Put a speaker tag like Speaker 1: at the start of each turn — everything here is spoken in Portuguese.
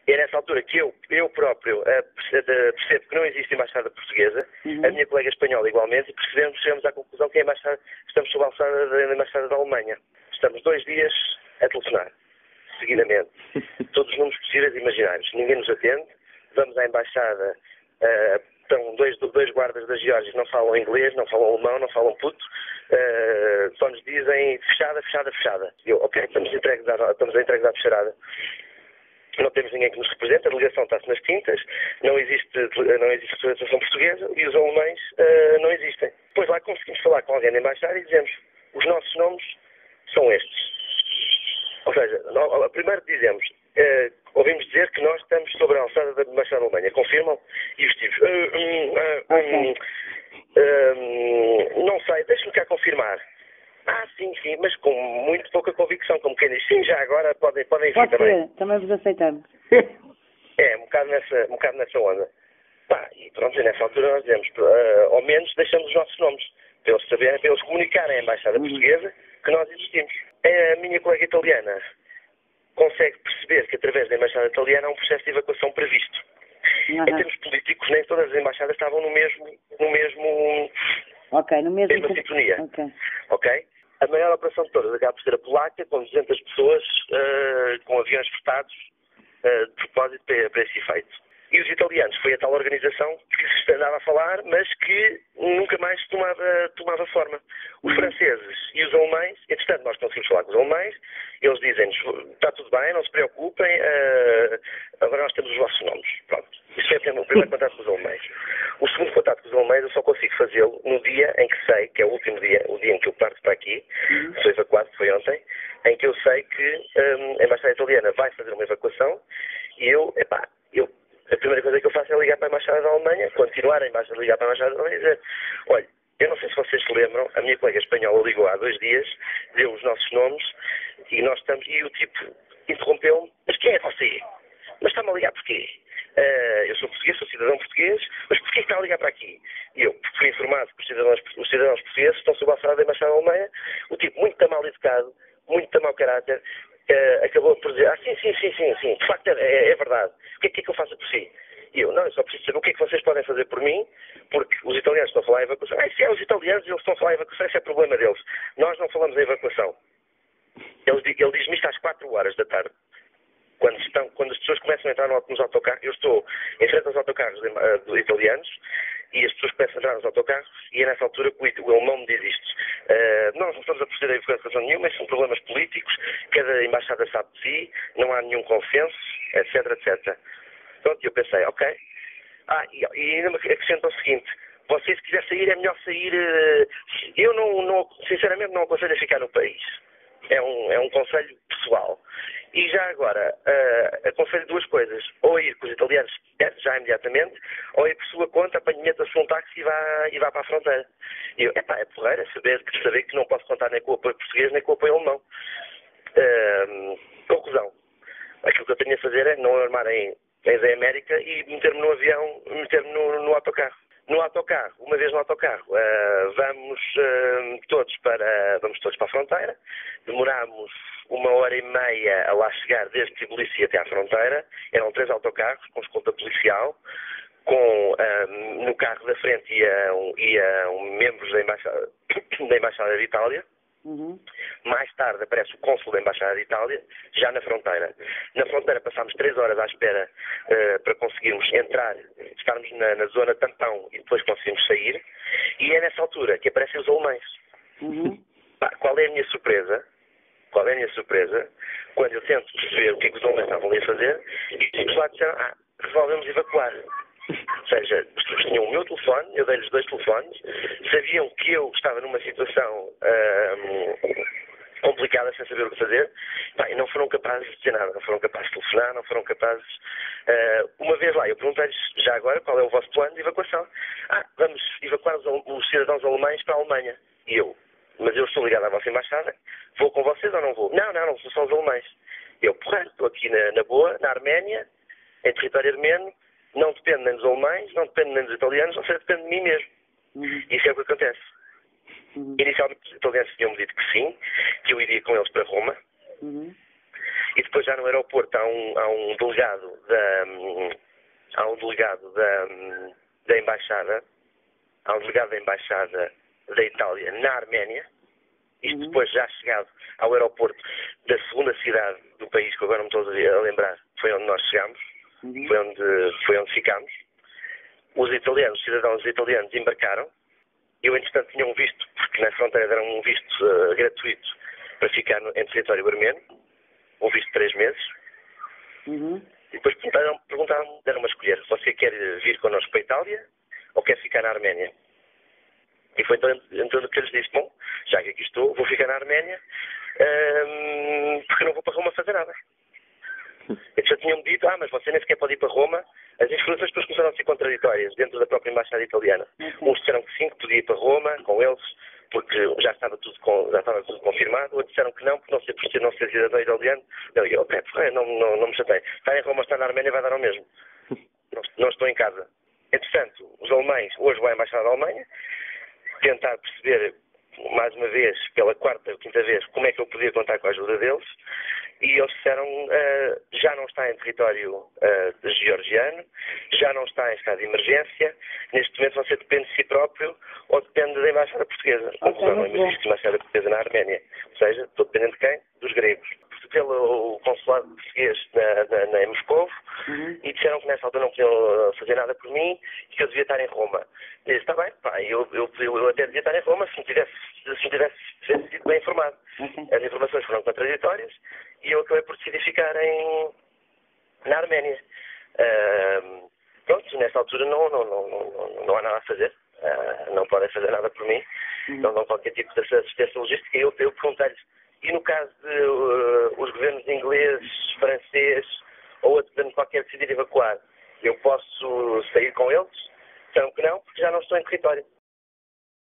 Speaker 1: E é nessa altura que eu próprio percebo que não existe embaixada portuguesa, a minha colega espanhola igualmente, e chegamos à conclusão que estamos sob a alçada da embaixada da Alemanha. Estamos 2 dias a telefonar, seguidamente, todos os números possíveis e imaginários. Ninguém nos atende, vamos à embaixada, estão dois guardas da Geórgia que não falam inglês, não falam alemão, não falam puto, só nos dizem fechada, fechada, fechada. E eu, ok, estamos entregues à fecharada. Não temos ninguém que nos represente, a delegação está-se nas tintas, não existe representação portuguesa e os alemães não existem. Depois lá conseguimos falar com alguém da embaixada e dizemos, os nossos nomes são estes. Ou seja, primeiro dizemos, ouvimos dizer que nós estamos sobre a alçada da embaixada da Alemanha, confirmam? E os tipos, não sei, deixe-me cá confirmar. Sim, mas com muito pouca convicção, como quem diz, sim, já agora podem vir também.
Speaker 2: Também vos aceitamos.
Speaker 1: Um bocado nessa onda. E pronto, nessa altura nós dizemos, ao menos deixamos os nossos nomes, para eles saberem, para eles comunicarem à embaixada portuguesa que nós existimos. A minha colega italiana consegue perceber que através da embaixada italiana há um processo de evacuação previsto. Em termos políticos, nem todas as embaixadas estavam no mesma sintonia. Ok? A maior operação de todas acaba por ser a polaca, com 200 pessoas, com aviões fretados, de propósito para esse efeito. E os italianos, foi a tal organização que se andava a falar, mas que nunca mais tomava forma. Os franceses e os alemães, entretanto nós conseguimos falar com os alemães, eles dizem-nos, está tudo bem, não se preocupem, agora nós temos os vossos nomes. Pronto. Isso foi o primeiro contato com os alemães. O segundo contato com os alemães eu só consigo fazê-lo no dia em que sei, que é o último dia, o dia em que eu parto para aqui, sou evacuado, foi ontem, em que eu sei que a embaixada italiana vai fazer uma evacuação e a primeira coisa que eu faço é ligar para a embaixada da Alemanha, continuar a ligar para a embaixada da Alemanha e dizer, olha, eu não sei se vocês se lembram, a minha colega espanhola ligou há 2 dias, deu os nossos nomes e o tipo interrompeu-me, mas quem é você? Mas está-me a ligar porquê? Eu sou português, sou cidadão português, mas porquê está a ligar para aqui? E eu fui informado que os cidadãos portugueses estão sob a alçada da embaixada da Alemanha, o tipo muito mal educado, muito mau caráter, acabou por dizer, sim, de facto é verdade, o que é que eu faço por si? E eu só preciso saber o que é que vocês podem fazer por mim, porque os italianos estão a falar em evacuação. Se é os italianos, eles estão a falar em evacuação, esse é problema deles. Nós não falamos em evacuação. Ele diz-me isto às 4 horas da tarde. Quando as pessoas começam a entrar nos autocarros, eu estou em frente aos autocarros italianos e as pessoas começam a entrar nos autocarros e é nessa altura que o alemão me diz isto. Nós não estamos a proceder a evacuação nenhuma, são problemas políticos, cada embaixada sabe de si, não há nenhum consenso, etc. Pronto, e eu pensei, ok. E ainda me acrescenta o seguinte, você se quiser sair, é melhor sair. Eu sinceramente não aconselho a ficar no país. É um conselho pessoal. E já agora, aconselho 2 coisas. Ou ir com os italianos já imediatamente, ou ir por sua conta, meta-se um táxi e vá para a fronteira. E eu, é porreira saber que não posso contar nem com o apoio português, nem com o apoio alemão. Conclusão. Aquilo que eu tenho a fazer é não armar em Zé América e meter-me no avião, meter-me no autocarro. Uma vez no autocarro, vamos todos para a fronteira. Demoramos 1h30 a lá chegar desde Tbilisi até à fronteira. Eram 3 autocarros com escolta policial. No carro da frente iam membros da Embaixada de Itália. Mais tarde aparece o cônsul da Embaixada de Itália, já na fronteira. Na fronteira passámos 3 horas à espera para conseguirmos entrar, estarmos na zona tampão e depois conseguimos sair. E é nessa altura que aparecem os alemães. Qual é a minha surpresa? Quando eu tento perceber o que é que os alemães estavam ali a fazer, e os tipos lá disseram, resolvemos evacuar. Ou seja, os tipos tinham o meu telefone, eu dei-lhes 2 telefones, sabiam que eu estava numa situação complicada, sem saber o que fazer, e não foram capazes de dizer nada, não foram capazes de telefonar, não foram capazes... uma vez lá, eu perguntei-lhes, já agora, qual é o vosso plano de evacuação? Vamos evacuar os cidadãos alemães para a Alemanha. E eu, mas eu estou ligado à vossa embaixada, vou com vocês ou não vou? Não, são só os alemães. Eu, porra, estou aqui na boa, na Arménia, em território armênio, não depende nem dos alemães, não depende nem dos italianos, ou seja, depende de mim mesmo. Isso é o que acontece. Inicialmente os italianos tinham-me dito que sim, que eu iria com eles para Roma. E depois já no aeroporto há um delegado da embaixada, da Itália na Arménia. Isto depois já chegado ao aeroporto da segunda cidade do país, que agora não me estou a lembrar, foi onde nós chegámos, foi onde ficámos. Os cidadãos italianos embarcaram. Eu, entretanto, tinha um visto, porque na fronteira era um visto gratuito para ficar em território armênio, um visto de 3 meses. E depois perguntaram-me, deram-me a escolher, você quer vir connosco para a Itália ou quer ficar na Arménia? E foi então que eu lhes disse, bom, já que aqui estou, vou ficar na Arménia, porque não vou para Roma fazer nada. Eles já tinham-me dito, mas você nem sequer pode ir para Roma. As informações depois começaram a ser contraditórias dentro da própria embaixada italiana. Uns disseram que sim, que podia ir para Roma com eles, porque já estava tudo confirmado. Outros disseram que não, por não ser cidadão italiano. Eu digo, não me chatei. Está em Roma, está na Arménia, vai dar ao mesmo. Não estou em casa. Entretanto, os alemães, hoje vou à embaixada da Alemanha, tentar perceber, mais uma vez, pela quarta ou quinta vez, como é que eu podia contar com a ajuda deles. E eles disseram, já não está em território georgiano, já não está em estado de emergência, neste momento você depende de si próprio ou depende da embaixada portuguesa. Não existe embaixada portuguesa na Arménia. Ou seja, estou dependendo de quem? Dos gregos. Pelo consulado português em Moscou, e disseram que nessa altura não podiam fazer nada por mim e que eu devia estar em Roma. E disse, está bem, eu até devia estar em Roma se me tivesse sido bem informado. As informações foram contraditórias e eu acabei por decidir ficar na Arménia. Pronto, nessa altura não há nada a fazer. Não podem fazer nada por mim. Não dão qualquer tipo de assistência logística. Eu perguntei-lhes, e no caso de os governos inglês, francês ou outro governo qualquer decidir evacuar, eu posso sair com eles? Disseram que não, porque já não estou em território.